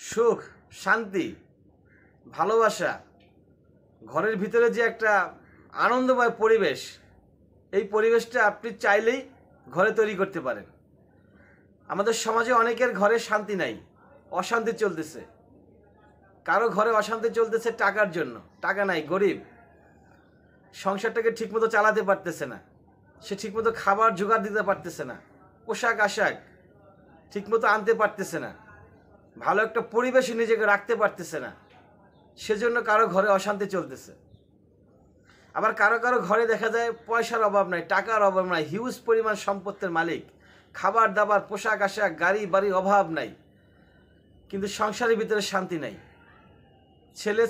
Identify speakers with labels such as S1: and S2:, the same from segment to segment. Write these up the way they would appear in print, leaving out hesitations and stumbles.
S1: সুখ, শান্তি, ভালোবাসা, ঘরের ভিতরে যে একটা আনন্দময় পরিবেশ, এই পরিবেশটা আপনি চাইলেই ঘরে তৈরি করতে পারেন। আমাদের সমাজে অনেকের ঘরে শান্তি নাই, অশান্তি চলতেছে। কারো ঘরে অশান্তি চলতেছে টাকার জন্য, টাকা নাই, গরিব, সংসারটাকে ঠিকমতো চালাতে পারতেছে না, সে ঠিকমতো খাবার জোগাড় দিতে পারতেছে না, পোশাক আশাক ঠিকমতো আনতে পারতেছে না, ভালো একটা পরিবেশে নিজেকে রাখতে পারতেছে না, সেজন্য কারো ঘরে অশান্তি চলতেছে। আবার কারো কারো ঘরে দেখা যায় পয়সার অভাব নাই, টাকার অভাব নাই, হিউজ পরিমাণ সম্পত্তির মালিক, খাবার দাবার, পোশাক আশাক, গাড়ি বাড়ি অভাব নাই, কিন্তু সংসারের ভিতরে শান্তি নাই।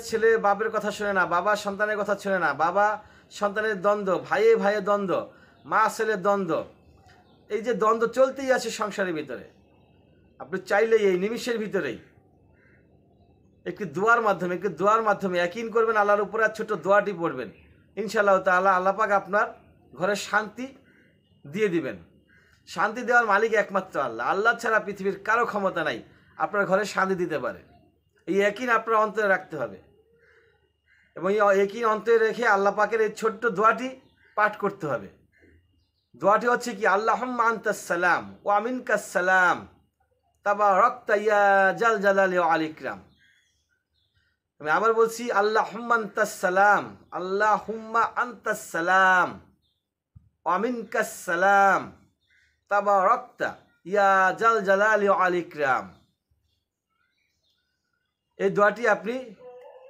S1: ছেলে বাপের কথা শোনে না, বাবা সন্তানের কথা শোনে না, বাবা সন্তানের দ্বন্দ্ব, ভাইয়ে ভাইয়ে দ্বন্দ্ব, মা ছেলের দ্বন্দ্ব, এই যে দ্বন্দ্ব চলতেই আছে সংসারের ভিতরে। আপনি চাইলেই এই নিমিষের ভিতরেই একটি দোয়ার মাধ্যমে ইয়াকিন করবেন আল্লাহর উপরে, আর ছোট দোয়াটি পড়বেন, ইনশাআল্লাহ তাআলা আল্লাহ পাক আপনার ঘরে শান্তি দিয়ে দিবেন। শান্তি দেওয়ার মালিক একমাত্র আল্লাহ। আল্লাহ ছাড়া পৃথিবীর কারো ক্ষমতা নাই আপনার ঘরে শান্তি দিতে পারে। এই ইয়াকিন আপনার অন্তরে রাখতে হবে, এবং এই ইয়াকিন অন্তরে রেখে আল্লাহ পাকের এই ছোট্ট দোয়াটি পাঠ করতে হবে। দোয়াটি হচ্ছে কি, আল্লাহুম্মা আনতাস সালাম ওয়া মিনকাস সালাম তাবারাকতা ইয়া জাল জালালি ওয়াল ইকরাম। আমি আবার বলছি, আল্লাহুম্মা আনতাস সালাম, আল্লাহুম্মা আনতাস সালাম ওয়া মিনকাস সালাম তাবারাকতা ইয়া জাল জালালি ওয়াল ইকরাম। এই দোয়াটি আপনি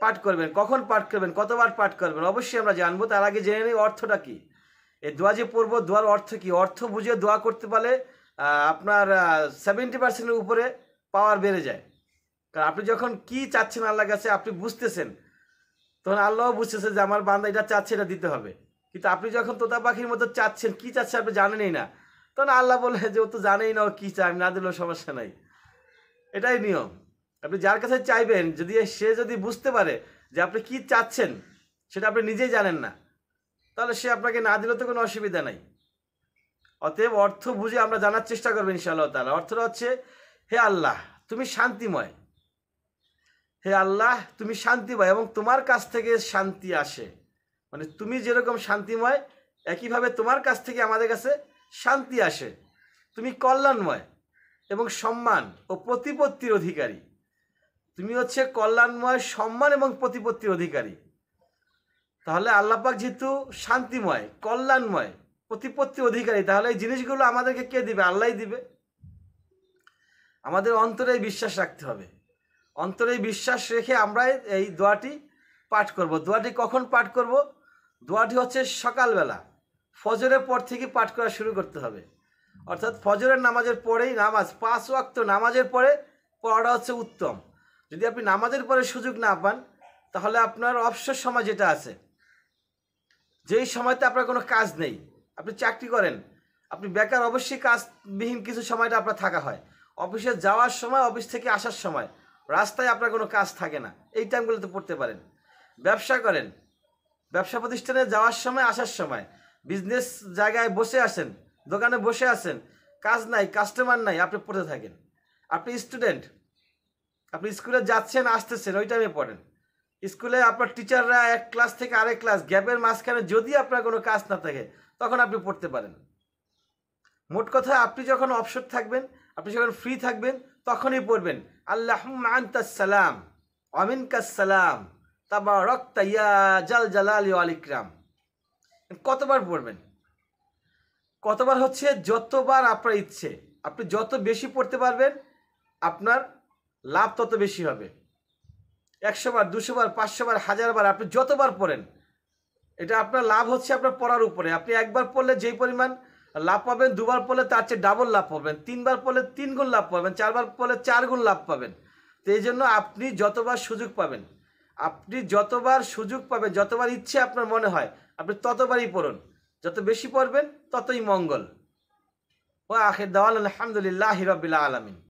S1: পাঠ করবেন। কখন পাঠ করবেন, কতবার পাঠ করবেন, অবশ্যই আমরা জানবো। তার আগে জেনে নিই অর্থটা কি। এই দোয়া যে পড়বো, দোয়ার অর্থ কি, অর্থ বুঝে দোয়া করতে পারলে আপনার 70% উপরে পাওয়ার বেড়ে যায়। কারণ আপনি যখন কি চাচ্ছেন আল্লাহর কাছে আপনি বুঝতেছেন, তখন আল্লাহও বুঝতেছে যে আমার বান্দা এটা চাচ্ছে, এটা দিতে হবে। কিন্তু আপনি যখন তোতা পাখির মতো চাচ্ছেন, কি চাচ্ছে আপনি জানেনই না, তখন আল্লাহ বলে যে ও তো জানেই না ও কী চায়, আমি না দিলেও সমস্যা নাই। এটাই নিয়ম। আপনি যার কাছে চাইবেন, যদি সে যদি বুঝতে পারে যে আপনি কি চাচ্ছেন সেটা আপনি নিজেই জানেন না, তাহলে সে আপনাকে না দিলেও তো কোনো অসুবিধা নাই। অতএব অর্থ বুঝে আমরা জানার চেষ্টা করবো ইনশাআল্লাহ তাআলা। অর্থটা হচ্ছে, হে আল্লাহ তুমি শান্তিময়, হে আল্লাহ তুমি শান্তিময় এবং তোমার কাছ থেকে শান্তি আসে। মানে তুমি যেরকম শান্তিময়, একইভাবে তোমার কাছ থেকে আমাদের কাছে শান্তি আসে। তুমি কল্যাণময় এবং সম্মান ও প্রতিপত্তির অধিকারী। তুমি হচ্ছে কল্যাণময়, সম্মান এবং প্রতিপত্তির অধিকারী। তাহলে আল্লাহ পাক যেহেতু শান্তিময়, কল্যাণময়, প্রতিপত্তির অধিকারী, তাহলে এই জিনিসগুলো আমাদেরকে কে দিবে? আল্লাহই দিবে। আমাদের অন্তরে বিশ্বাস রাখতে হবে। অন্তরে বিশ্বাস রেখে আমরা এই দোয়াটি পাঠ করব। দোয়াটি কখন পাঠ করব? দোয়াটি হচ্ছে সকালবেলা ফজরের পর থেকে পাঠ করা শুরু করতে হবে। অর্থাৎ ফজরের নামাজের পরেই, নামাজ 5 ওয়াক্ত নামাজের পরে পড়াটা হচ্ছে উত্তম। যদি আপনি নামাজের পরে সুযোগ না পান, তাহলে আপনার অবসর সময় যেটা আছে, যেই সময়তে আপনার কোনো কাজ নেই, আপনি চাকরি করেন, আপনি বেকার, অবশ্যই কাজবিহীন কিছু সময়টা আপনার থাকা হয়। অফিসে যাওয়ার সময়, অফিস থেকে আসার সময়, রাস্তায় আপনার কোনো কাজ থাকে না, এই টাইমগুলোতে পড়তে পারেন। ব্যবসা করেন, ব্যবসা প্রতিষ্ঠানে যাওয়ার সময়, আসার সময়, বিজনেস জায়গায় বসে আছেন, দোকানে বসে আছেন, কাজ নাই, কাস্টমার নাই, আপনি পড়তে থাকেন। আপনি স্টুডেন্ট, আপনি স্কুলে যাচ্ছেন আসতেছেন, ওই টাইমে পড়েন। স্কুলে আপনার টিচাররা এক ক্লাস থেকে আরেক ক্লাস, গ্যাপের মাঝখানে যদি আপনার কোনো কাজ না থাকে, তখন আপনি পড়তে পারেন। মোট কথা, আপনি যখন অবসর থাকবেন, আপনি যখন ফ্রি থাকবেন, তখনই পড়বেন আল্লাহুম্মা আনতাস সালাম ওয়া মিনকাস সালাম তাবারাকতা ইয়া জাল জালালি ওয়াল ইকরাম। কতবার পড়বেন? কতবার হচ্ছে যতবার আপনার ইচ্ছে। আপনি যত বেশি পড়তে পারবেন, আপনার লাভ তত বেশি হবে। 100 বার, 200 বার, 500 বার, 1000 বার, আপনি যতবার পড়েন, এটা আপনার লাভ হচ্ছে আপনার পড়ার উপরে। আপনি একবার পড়লে যেই পরিমাণ লাভ পাবেন, দুবার পড়লে তার চেয়ে ডাবল লাভ পাবেন, 3 বার পড়লে 3 গুণ লাভ পাবেন, 4 বার পড়লে 4 গুণ লাভ পাবেন। তো এই জন্য আপনি যতবার সুযোগ পাবেন, যতবার ইচ্ছে আপনার মনে হয়, আপনি ততবারই পড়ুন। যত বেশি পড়বেন ততই মঙ্গল। ওয়া আখির দাওয়ানা আলহামদুলিল্লাহি রাব্বিল আলামিন।